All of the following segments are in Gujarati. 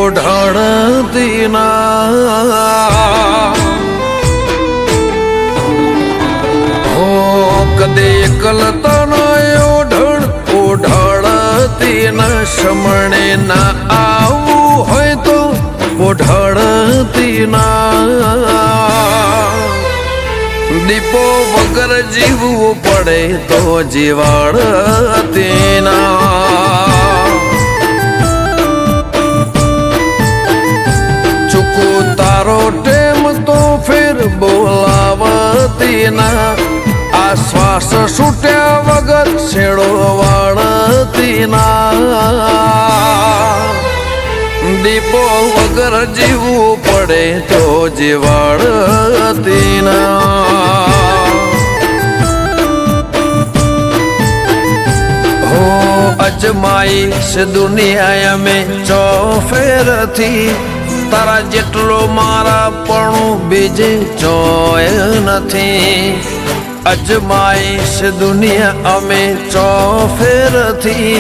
ઓઢણતી ના હો કદે એકલતા ઓઢણ ઓઢણતી ના શમણે ના આવું હોય તો ઓઢણતી ના દીપો વગર જીવવું પડે તો જીવાડતી ના ચૂકું તારો ટેમ તો ફેર બોલાવતી ના આ શ્વાસ છૂટ્યા વગર છેડો વાળતી ના દીપો વગર જીવવું પડે તો જીવાડતી ના હો અજમાઈશ દુનિયા મેં ચોફેરથી તારા જેટલો મારા પણ બીજે ચોય નથી અજમાઈશ દુનિયા અમે ચોફેરથી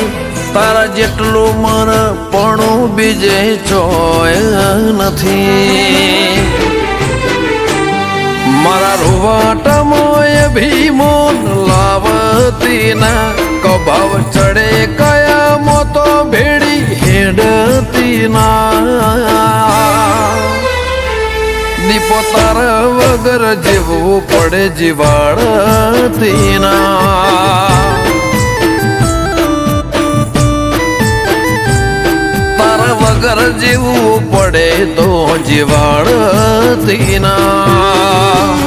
તારા જેટલું મારા પણ બીજે ચોય નથી મારા રૂવાટામાં ભીમોન લાવતી ના કભાવ ચડે કયા મોતો ભેડી હેડતી ના દીપો તારા વગર જીવવું પડે જીવાડતી ના વગર જીવવું પડે તો જીવાડતી ના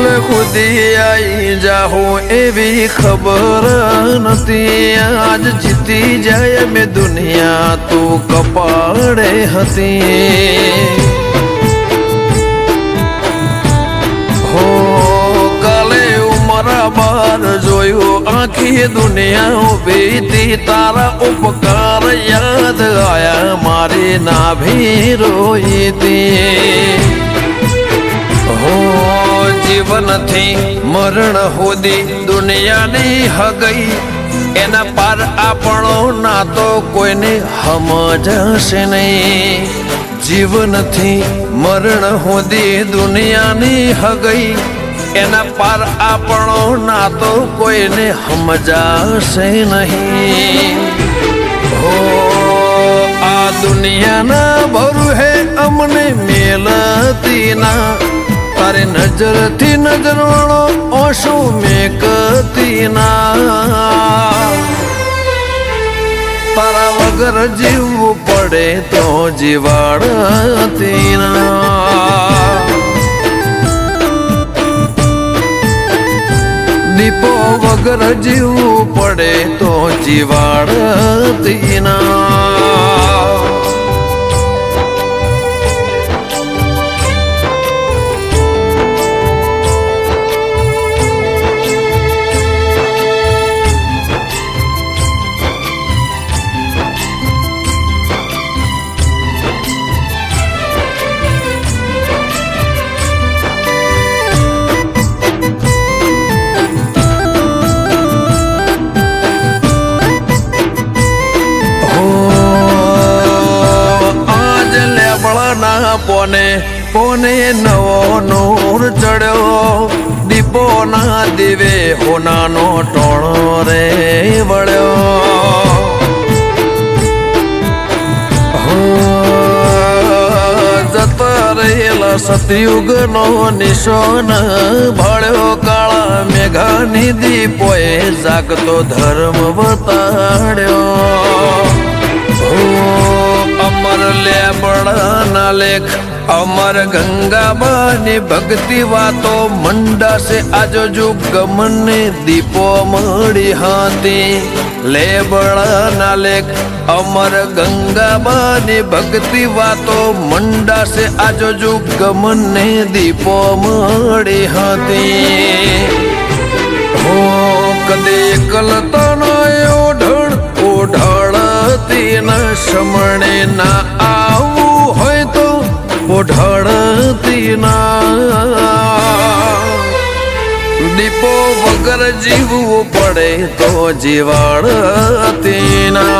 એટલે ખુદી આઈ જાઉં એવી ખબર નથી આજ જીતી જાય મેં દુનિયા તું કપાળે હતી હો કાલે ઉમરા બાર જોયું આખી દુનિયા ઉભી તારા ઉપકાર યાદ આયા મારી નાભી રોઈ હતી હો જીવનથી મરણ હોદી દુનિયાની હગઈ એના પાર આપણો ના તો કોઈને સમજશે નહીં જીવનથી મરણ હોદી દુનિયાની હગઈ એના પાર આપણો ના તો કોઈને સમજાશે નહીં હો આ દુનિયાના ભરું હે અમને મેલતી ના તારે નજરથી નજરવાળો ઓશો મેકતી ના તારા વગર જીવવું પડે તો જીવાડતી ના દીપો વગર જીવવું પડે તો જીવાડતી ના પોને પોને નવો નૂર ચડ્યો દીપો ના દીવે હોનાનો ટોણો રે વળ્યો જતા રહેલા સતયુગ નો નિશાન ભળ્યો કાળા મેઘાની દીપોએ જાગતો ધર્મ બતાડ્યો અમર લેબડા લેખ અમર ગંગાબાની ભક્તિ વાતો મંડાશે આજો જુગ મને દીપો મળી હાથી લેબળના લેખ અમર ગંગાબાની ભક્તિ વાતો મંડાશે આજો જુગમને દીપો મળી હતી હો કદે કલતનો ઓઢળતી ના શમણે ના આવું હોય તો ઓઢળતી ના દીપો વગર જીવવું પડે તો જીવાડતી ના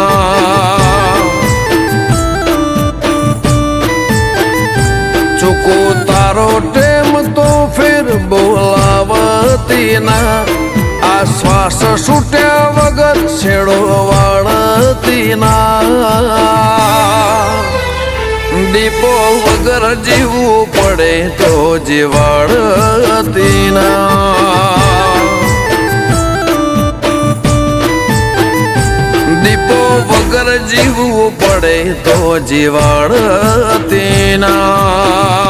ચૂકો તારો ટેમ તો ફેર બોલાવતી ના આ શ્વાસ છૂટ્યા વગર છેડો વાળતી ના દીપો વગર જીવવું પડે તો જીવાડતી ના દીપો વગર જીવવું પડે તો જીવાડતી ના